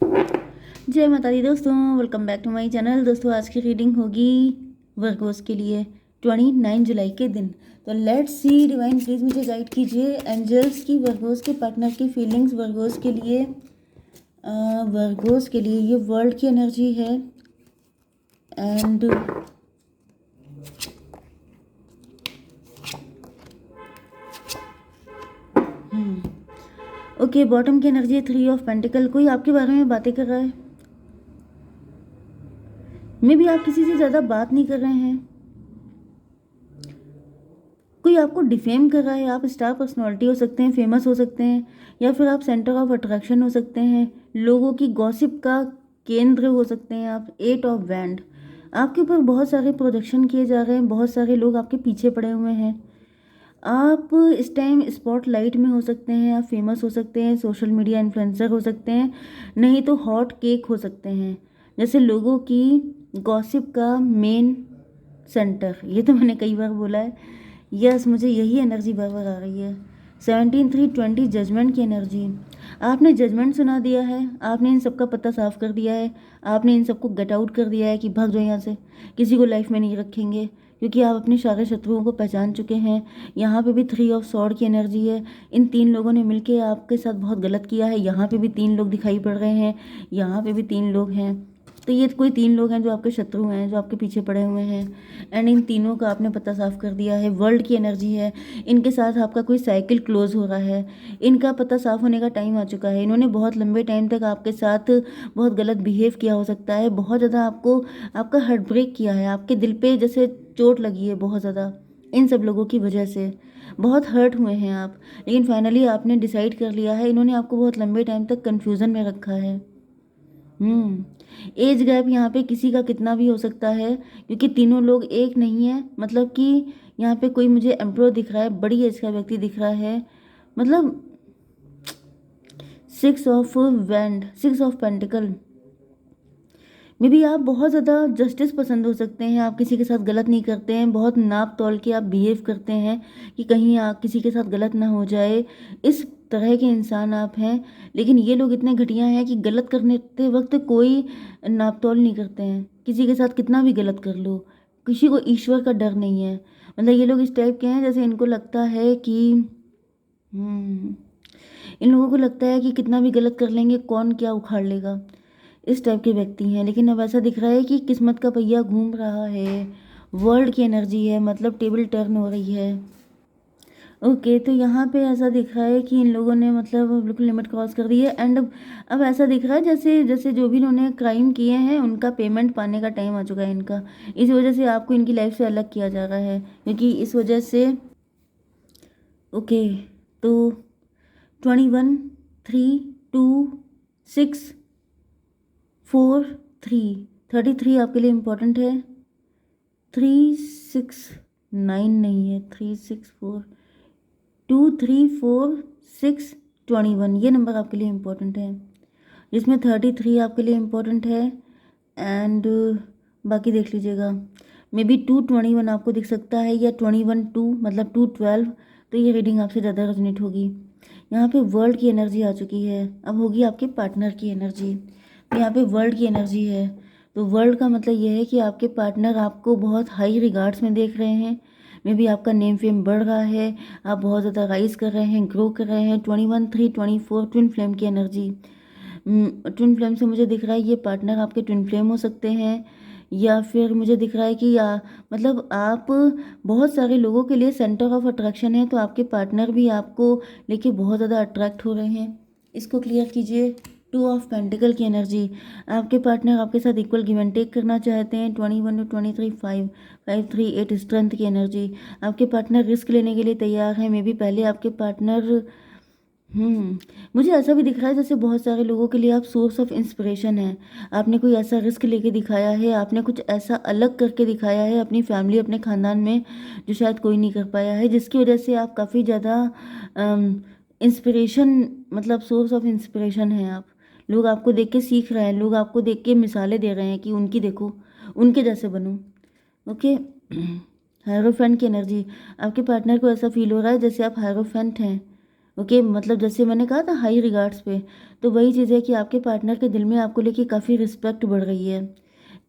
जय माता दी दोस्तों, welcome back to my channel. दोस्तों आज की रीडिंग होगी वर्गोस के लिए 29 जुलाई के दिन। तो लेट्स सी डिवाइन प्लीज मुझे गाइड कीजिए एंजल्स की वर्गोस के पार्टनर की फीलिंग्स वर्गोस के लिए। वर्गोस के लिए ये वर्ल्ड की एनर्जी है एंड ओके बॉटम की एनर्जी है 3 ऑफ पेंटिकल। कोई आपके बारे में बातें कर रहा है, मे भी आप किसी से ज़्यादा बात नहीं कर रहे हैं। कोई आपको डिफेम कर रहा है। आप स्टार पर्सनालिटी हो सकते हैं, फेमस हो सकते हैं, या फिर आप सेंटर ऑफ अट्रैक्शन हो सकते हैं, लोगों की गॉसिप का केंद्र हो सकते हैं आप। 8 ऑफ वैंड, आपके ऊपर बहुत सारे प्रोजेक्शन किए जा रहे हैं, बहुत सारे लोग आपके पीछे पड़े हुए हैं। आप इस टाइम स्पॉटलाइट में हो सकते हैं, आप फेमस हो सकते हैं, सोशल मीडिया इन्फ्लुएंसर हो सकते हैं, नहीं तो हॉट केक हो सकते हैं, जैसे लोगों की गॉसिप का मेन सेंटर। ये तो मैंने कई बार बोला है। यस, मुझे यही एनर्जी बार बार आ रही है। 17/3/20 जजमेंट की एनर्जी। आपने जजमेंट सुना दिया है, आपने इन सब का पता साफ कर दिया है, आपने इन सबको गेट आउट कर दिया है कि भाग जाओ यहाँ से, किसी को लाइफ में नहीं रखेंगे, क्योंकि आप अपने सारे शत्रुओं को पहचान चुके हैं। यहाँ पे भी 3 ऑफ सॉर्ड की एनर्जी है। इन 3 लोगों ने मिलके आपके साथ बहुत गलत किया है। यहाँ पे भी 3 लोग दिखाई पड़ रहे हैं, यहाँ पे भी 3 लोग हैं। तो ये कोई 3 लोग हैं जो आपके शत्रु हैं, जो आपके पीछे पड़े हुए हैं एंड इन तीनों का आपने पता साफ कर दिया है। वर्ल्ड की एनर्जी है। इनके साथ आपका कोई साइकिल क्लोज हो रहा है, इनका पता साफ होने का टाइम आ चुका है। इन्होंने बहुत लंबे टाइम तक आपके साथ बहुत गलत बिहेव किया हो सकता है, बहुत ज़्यादा आपको आपका हार्ट ब्रेक किया है, आपके दिल पे जैसे चोट लगी है बहुत ज़्यादा। इन सब लोगों की वजह से बहुत हर्ट हुए हैं आप, लेकिन फाइनली आपने डिसाइड कर लिया है। इन्होंने आपको बहुत लंबे टाइम तक कन्फ्यूज़न में रखा है। एज गैप यहाँ पे किसी का कितना भी हो सकता है, क्योंकि तीनों लोग एक नहीं है। मतलब कि यहाँ पे कोई मुझे एम्प्रो दिख रहा है, बड़ी एज का व्यक्ति दिख रहा है। मतलब 6 ऑफ पेंटिकल। मे बी आप बहुत ज़्यादा जस्टिस पसंद हो सकते हैं, आप किसी के साथ गलत नहीं करते हैं, बहुत नाप तोल के आप बिहेव करते हैं कि कहीं आप किसी के साथ गलत ना हो जाए, इस तरह के इंसान आप हैं। लेकिन ये लोग इतने घटिया हैं कि गलत करने के वक्त कोई नाप तोल नहीं करते हैं, किसी के साथ कितना भी गलत कर लो, किसी को ईश्वर का डर नहीं है। मतलब ये लोग इस टाइप के हैं जैसे इनको लगता है कि इन लोगों को लगता है कि कितना भी गलत कर लेंगे कौन क्या उखाड़ लेगा, इस टाइप के व्यक्ति हैं। लेकिन अब ऐसा दिख रहा है कि किस्मत का पहिया घूम रहा है। वर्ल्ड की एनर्जी है, मतलब टेबल टर्न हो रही है। ओके, तो यहाँ पे ऐसा दिख रहा है कि इन लोगों ने मतलब बिल्कुल लिमिट क्रॉस कर दी है एंड अब ऐसा दिख रहा है जैसे जैसे जो भी इन्होंने क्राइम किए हैं उनका पेमेंट पाने का टाइम आ चुका है इनका। इस वजह से आपको इनकी लाइफ से अलग किया जा रहा है, क्योंकि इस वजह से ओके। तो 21 3 2 6 4 3 33 आपके लिए इम्पोर्टेंट है। 3 6 9 नहीं है, 3 6 4 2 3 4 6 21 ये नंबर आपके लिए इम्पोर्टेंट है, जिसमें 33 आपके लिए इम्पोर्टेंट है एंड बाकी देख लीजिएगा। मे बी 221 आपको दिख सकता है या 21 2 मतलब 212, तो ये रीडिंग आपसे ज़्यादा रेजोनेट होगी। यहाँ पे वर्ल्ड की एनर्जी आ चुकी है, अब होगी आपके पार्टनर की एनर्जी। तो यहाँ पे वर्ल्ड की एनर्जी है, तो वर्ल्ड का मतलब ये है कि आपके पार्टनर आपको बहुत हाई रिगार्ड्स में देख रहे हैं। मे बी आपका नेम फेम बढ़ रहा है, आप बहुत ज़्यादा राइज कर रहे हैं, ग्रो कर रहे हैं। 21 3 24 ट्विन फ्लेम की एनर्जी। ट्विन फ्लेम से मुझे दिख रहा है ये पार्टनर आपके ट्विन फ्लेम हो सकते हैं, या फिर मुझे दिख रहा है कि मतलब आप बहुत सारे लोगों के लिए सेंटर ऑफ अट्रैक्शन है, तो आपके पार्टनर भी आपको लेके बहुत ज़्यादा अट्रैक्ट हो रहे हैं। इसको क्लियर कीजिए। 2 ऑफ पेंटिकल की एनर्जी। आपके पार्टनर आपके साथ इक्वल गिव एंड टेक करना चाहते हैं। 21 to 23 5 5 3 8 स्ट्रेंथ की एनर्जी। आपके पार्टनर रिस्क लेने के लिए तैयार है। मे बी पहले आपके पार्टनर मुझे ऐसा भी दिख रहा है जैसे बहुत सारे लोगों के लिए आप सोर्स ऑफ इंस्पिरेशन हैं। आपने कोई ऐसा रिस्क लेके दिखाया है, आपने कुछ ऐसा अलग करके दिखाया है अपनी फैमिली अपने ख़ानदान में जो शायद कोई नहीं कर पाया है, जिसकी वजह से आप काफ़ी ज़्यादा इंस्पिरेशन मतलब सोर्स ऑफ इंस्पिरेशन हैं आप। लोग आपको देख के सीख रहे हैं, लोग आपको देख के मिसालें दे रहे हैं कि उनकी देखो, उनके जैसे बनो। ओके। हायरोफेंट की एनर्जी। आपके पार्टनर को ऐसा फील हो रहा है जैसे आप हायरोफेंट हैं। ओके, मतलब जैसे मैंने कहा था हाई रिगार्ड्स पे, तो वही चीज़ है कि आपके पार्टनर के दिल में आपको लेके काफ़ी रिस्पेक्ट बढ़ रही है।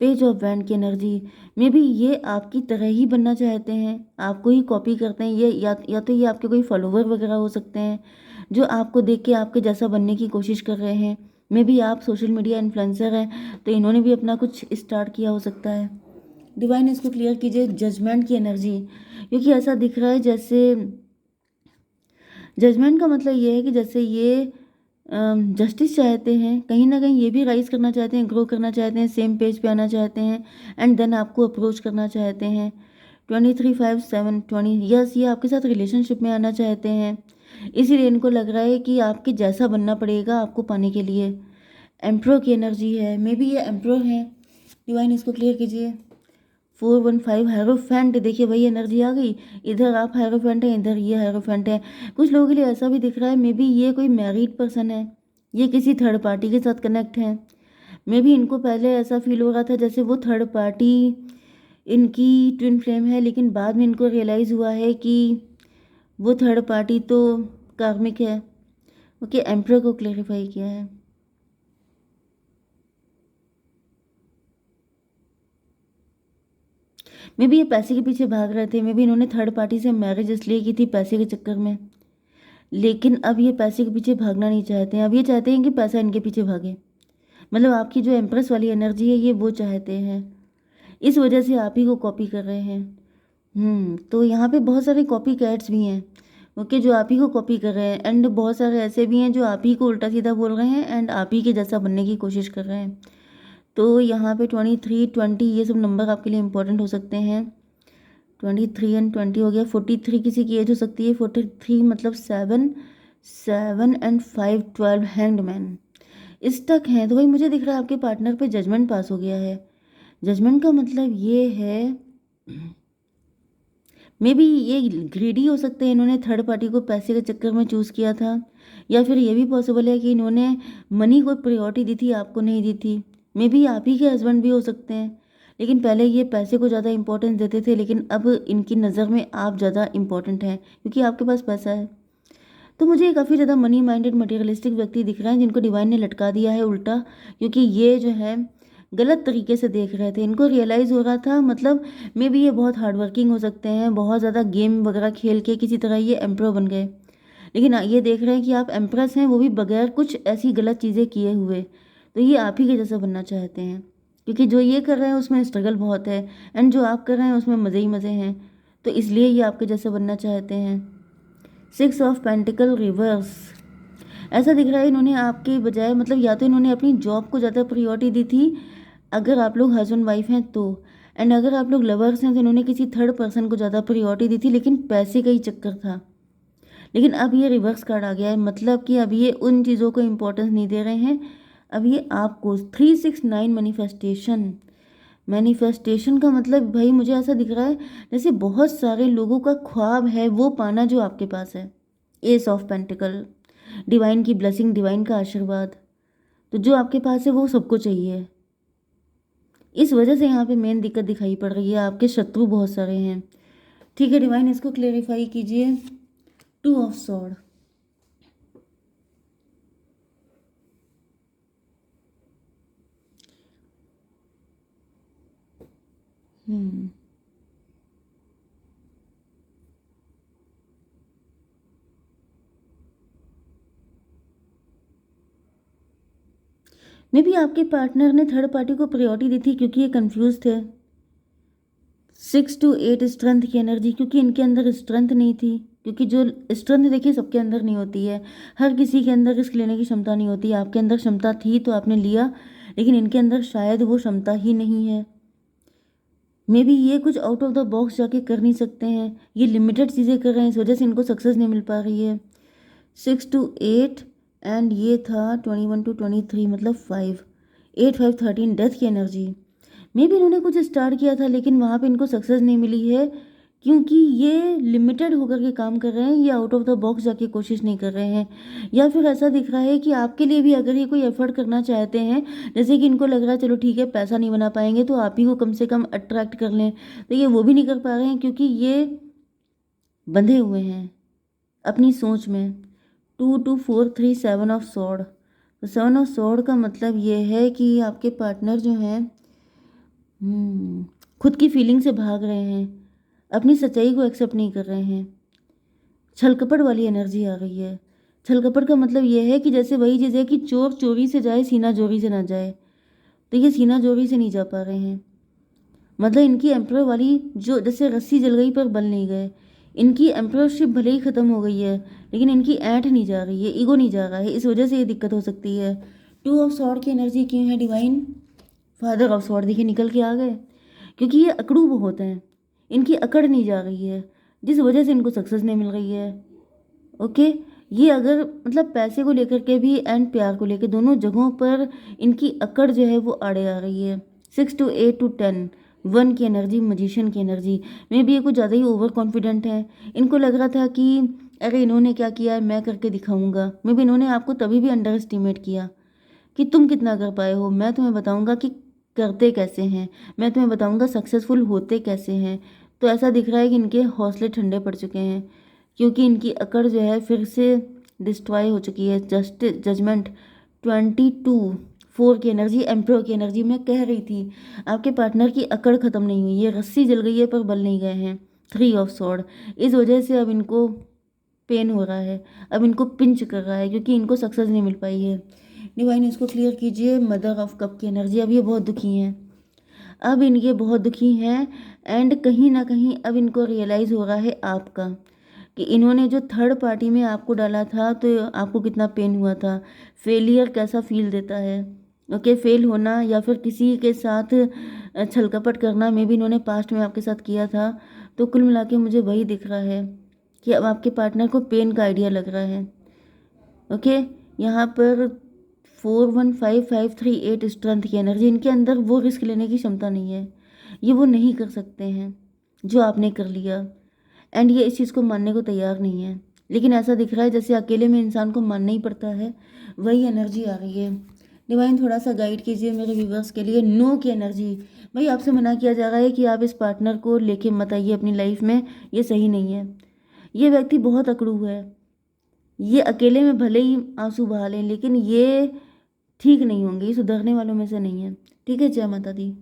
पेज ऑफ वैंड की एनर्जी, मे बी ये आपकी तरह ही बनना चाहते हैं, आपको ही कॉपी करते हैं। ये या तो ये आपके कोई फॉलोवर वगैरह हो सकते हैं जो आपको देख के आपके जैसा बनने की कोशिश कर रहे हैं। मे बी आप सोशल मीडिया इन्फ्लुएंसर हैं, तो इन्होंने भी अपना कुछ स्टार्ट किया हो सकता है। डिवाइन इसको क्लियर कीजिए जजमेंट की एनर्जी, क्योंकि ऐसा दिख रहा है जैसे जजमेंट का मतलब ये है कि जैसे ये जस्टिस चाहते हैं, कहीं ना कहीं ये भी राइज करना चाहते हैं, ग्रो करना चाहते हैं, सेम पेज पे आना चाहते हैं, एंड देन आपको अप्रोच करना चाहते हैं। 23 5 7 20, यस, ये आपके साथ रिलेशनशिप में आना चाहते हैं, इसीलिए इनको लग रहा है कि आपके जैसा बनना पड़ेगा आपको पाने के लिए। एम्प्रो की एनर्जी है, मे बी ये एम्प्रो है। डिवाइन इसको क्लियर कीजिए। 415 हायरोफेंट, देखिए वही एनर्जी आ गई। इधर आप हायरोफेंट है, इधर ये हायरोफेंट है। कुछ लोगों के लिए ऐसा भी दिख रहा है, मे बी ये कोई मैरिड पर्सन है, ये किसी थर्ड पार्टी के साथ कनेक्ट है। मे बी इनको पहले ऐसा फील हो रहा था जैसे वो थर्ड पार्टी इनकी ट्विन फ्लेम है, लेकिन बाद में इनको रियलाइज़ हुआ है कि वो थर्ड पार्टी तो कार्मिक है। ओके, एम्प्रर को क्लेरिफाई किया है। मे बी ये पैसे के पीछे भाग रहे थे, मे बी इन्होंने थर्ड पार्टी से मैरिज इसलिए की थी पैसे के चक्कर में, लेकिन अब ये पैसे के पीछे भागना नहीं चाहते हैं। अब ये चाहते हैं कि पैसा इनके पीछे भागे, मतलब आपकी जो एम्प्रेस वाली एनर्जी है ये वो चाहते हैं, इस वजह से आप ही को कॉपी कर रहे हैं। तो यहाँ पे बहुत सारे कॉपी कैट्स भी हैं, ओके, जो आप ही को कॉपी कर रहे हैं, एंड बहुत सारे ऐसे भी हैं जो आप ही को उल्टा सीधा बोल रहे हैं एंड आप ही के जैसा बनने की कोशिश कर रहे हैं। तो यहाँ पे 23 20 ये सब नंबर आपके लिए इंपॉर्टेंट हो सकते हैं। 23 एंड 20 हो गया। 43 किसी की एज हो सकती है। 43 मतलब 7 7 एंड 5 12, हैंग्ड मैन स्टक हैं। तो भाई मुझे दिख रहा है आपके पार्टनर पे जजमेंट पास हो गया है। जजमेंट का मतलब ये है मे बी ये ग्रीडी हो सकते हैं, इन्होंने थर्ड पार्टी को पैसे के चक्कर में चूज़ किया था, या फिर ये भी पॉसिबल है कि इन्होंने मनी को प्रायोरिटी दी थी, आपको नहीं दी थी। मे बी आप ही के हस्बैंड भी हो सकते हैं, लेकिन पहले ये पैसे को ज़्यादा इंपॉर्टेंस देते थे, लेकिन अब इनकी नज़र में आप ज़्यादा इंपॉर्टेंट हैं क्योंकि आपके पास पैसा है। तो मुझे ये काफ़ी ज़्यादा मनी माइंडेड मटेरियलिस्टिक व्यक्ति दिख रहे हैं जिनको डिवाइन ने लटका दिया है उल्टा, क्योंकि ये जो है गलत तरीके से देख रहे थे। इनको रियलाइज़ हो रहा था, मतलब मे बी ये बहुत हार्ड वर्किंग हो सकते हैं, बहुत ज़्यादा गेम वगैरह खेल के किसी तरह ये एम्प्रो बन गए, लेकिन ये देख रहे हैं कि आप एम्प्रेस हैं, वो भी बगैर कुछ ऐसी गलत चीज़ें किए हुए। तो ये आप ही के जैसा बनना चाहते हैं, क्योंकि जो ये कर रहे हैं उसमें स्ट्रगल बहुत है, एंड जो आप कर रहे हैं उसमें मज़े ही मज़े हैं, तो इसलिए ये आपके जैसा बनना चाहते हैं। 6 ऑफ पेंटिकल रिवर्स, ऐसा दिख रहा है इन्होंने आपके बजाय, मतलब या तो इन्होंने अपनी जॉब को ज़्यादा प्रायोरिटी दी थी अगर आप लोग हस्बैंड वाइफ हैं तो, एंड अगर आप लोग लवर्स हैं तो इन्होंने किसी थर्ड पर्सन को ज़्यादा प्रायोरिटी दी थी, लेकिन पैसे का ही चक्कर था। लेकिन अब ये रिवर्स कार्ड आ गया है, मतलब कि अब ये उन चीज़ों को इम्पोर्टेंस नहीं दे रहे हैं, अब ये आपको 369 मैनिफेस्टेशन। मैनिफेस्टेशन का मतलब भाई मुझे ऐसा दिख रहा है जैसे बहुत सारे लोगों का ख्वाब है वो पाना जो आपके पास है। एस ऑफ पेंटिकल, डिवाइन की ब्लेसिंग, डिवाइन का आशीर्वाद, तो जो आपके पास है वो सबको चाहिए। इस वजह से यहाँ पे मेन दिक्कत दिखाई पड़ रही है, आपके शत्रु बहुत सारे हैं। ठीक है डिवाइन, इसको क्लेरिफाई कीजिए। 2 ऑफ सॉर्ड, हम्म मे भी आपके पार्टनर ने थर्ड पार्टी को प्रायोरिटी दी थी क्योंकि ये कंफ्यूज थे। 6 to 8 स्ट्रेंथ की एनर्जी, क्योंकि इनके अंदर स्ट्रेंथ नहीं थी, क्योंकि जो स्ट्रेंथ देखिए सबके अंदर नहीं होती है, हर किसी के अंदर रिस्क लेने की क्षमता नहीं होती। आपके अंदर क्षमता थी तो आपने लिया, लेकिन इनके अंदर शायद वो क्षमता ही नहीं है। मे बी ये कुछ आउट ऑफ द बॉक्स जाके कर नहीं सकते हैं, ये लिमिटेड चीज़ें कर रहे हैं, इस वजह से इनको सक्सेस नहीं मिल पा रही है। 6 to 8, एंड ये था 21 to 23, मतलब 5 8 5 13, डेथ की एनर्जी। मे भी इन्होंने कुछ स्टार्ट किया था लेकिन वहाँ पे इनको सक्सेस नहीं मिली है, क्योंकि ये लिमिटेड होकर के काम कर रहे हैं, ये आउट ऑफ द बॉक्स जाके कोशिश नहीं कर रहे हैं। या फिर ऐसा दिख रहा है कि आपके लिए भी अगर ये कोई एफर्ट करना चाहते हैं, जैसे कि इनको लग रहा है चलो ठीक है पैसा नहीं बना पाएंगे तो आप ही को कम से कम अट्रैक्ट कर लें, तो ये वो भी नहीं कर पा रहे हैं क्योंकि ये बंधे हुए हैं अपनी सोच में। 2 2 4 3 7 ऑफ सॉर्ड। तो 7 ऑफ सॉर्ड का मतलब ये है कि आपके पार्टनर जो हैं खुद की फीलिंग से भाग रहे हैं, अपनी सच्चाई को एक्सेप्ट नहीं कर रहे हैं। छलकपट वाली एनर्जी आ गई है। छलकपट का मतलब ये है कि जैसे वही चीज़ है कि चोर चोरी से जाए, सीना जोरी से ना जाए। तो ये सीना जोरी से नहीं जा पा रहे हैं। मतलब इनकी एम्प्रर वाली जो जैसे रस्सी जल गई पर बल नहीं गए। इनकी एम्प्ररशिप भले ही ख़त्म हो गई है, लेकिन इनकी ऐंठ नहीं जा रही है, ईगो नहीं जा रहा है। इस वजह से ये दिक्कत हो सकती है। 2 ऑफ सॉर्ड की एनर्जी क्यों है डिवाइन? फादर ऑफ सॉर्ड देखिए निकल के आ गए। क्योंकि ये अकड़ू बहुत हैं, इनकी अकड़ नहीं जा रही है, जिस वजह से इनको सक्सेस नहीं मिल रही है। ओके, ये अगर मतलब पैसे को लेकर के भी एंड प्यार को लेकर दोनों जगहों पर इनकी अकड़ जो है वो आड़े आ रही है। 6 to 8 to 10 1 की एनर्जी, मजिशियन की एनर्जी में भी ये कुछ ज़्यादा ही ओवर कॉन्फिडेंट है। इनको लग रहा था कि अरे इन्होंने क्या किया है, मैं करके दिखाऊंगा। मे भी इन्होंने आपको तभी भी अंडर एस्टिमेट किया कि तुम कितना कर पाए हो। मैं तुम्हें बताऊंगा कि करते कैसे हैं, मैं तुम्हें बताऊंगा सक्सेसफुल होते कैसे हैं। तो ऐसा दिख रहा है कि इनके हौसले ठंडे पड़ चुके हैं, क्योंकि इनकी अकड़ जो है फिर से डिस्ट्रॉय हो चुकी है। जजमेंट 22 4 की एनर्जी, एम्प्रोर की एनर्जी। मैं कह रही थी आपके पार्टनर की अकड़ ख़त्म नहीं हुई है, रस्सी जल गई है पर बल नहीं गए हैं। 3 ऑफ सॉर्ड, इस वजह से अब इनको पेन हो रहा है, अब इनको पिंच कर रहा है, क्योंकि इनको सक्सेस नहीं मिल पाई है। डिवाइन इसको क्लियर कीजिए। मदर ऑफ कप की एनर्जी, अब ये बहुत दुखी हैं, अब इनके बहुत दुखी हैं। एंड कहीं ना कहीं अब इनको रियलाइज़ हो रहा है आपका कि इन्होंने जो थर्ड पार्टी में आपको डाला था तो आपको कितना पेन हुआ था, फेलियर कैसा फील देता है। ओके, फेल होना या फिर किसी के साथ छलकपट करना में भी इन्होंने पास्ट में आपके साथ किया था। तो कुल मिला के मुझे वही दिख रहा है कि अब आपके पार्टनर को पेन का आइडिया लग रहा है। ओके, यहाँ पर 4 1 5 5 3 8 स्ट्रेंथ की एनर्जी, इनके अंदर वो रिस्क लेने की क्षमता नहीं है, ये वो नहीं कर सकते हैं जो आपने कर लिया। एंड ये इस चीज़ को मानने को तैयार नहीं है, लेकिन ऐसा दिख रहा है जैसे अकेले में इंसान को मानना ही पड़ता है, वही एनर्जी आ रही है। डिवाइन थोड़ा सा गाइड कीजिए मेरे व्यूवर्स के लिए। नो की एनर्जी, भाई आपसे मना किया जा रहा है कि आप इस पार्टनर को लेके मत आइए अपनी लाइफ में, ये सही नहीं है। ये व्यक्ति बहुत अकड़ू है, ये अकेले में भले ही आंसू बहा लें, लेकिन ये ठीक नहीं होंगे, ये सुधरने वालों में से नहीं है। ठीक है, जय माता दी।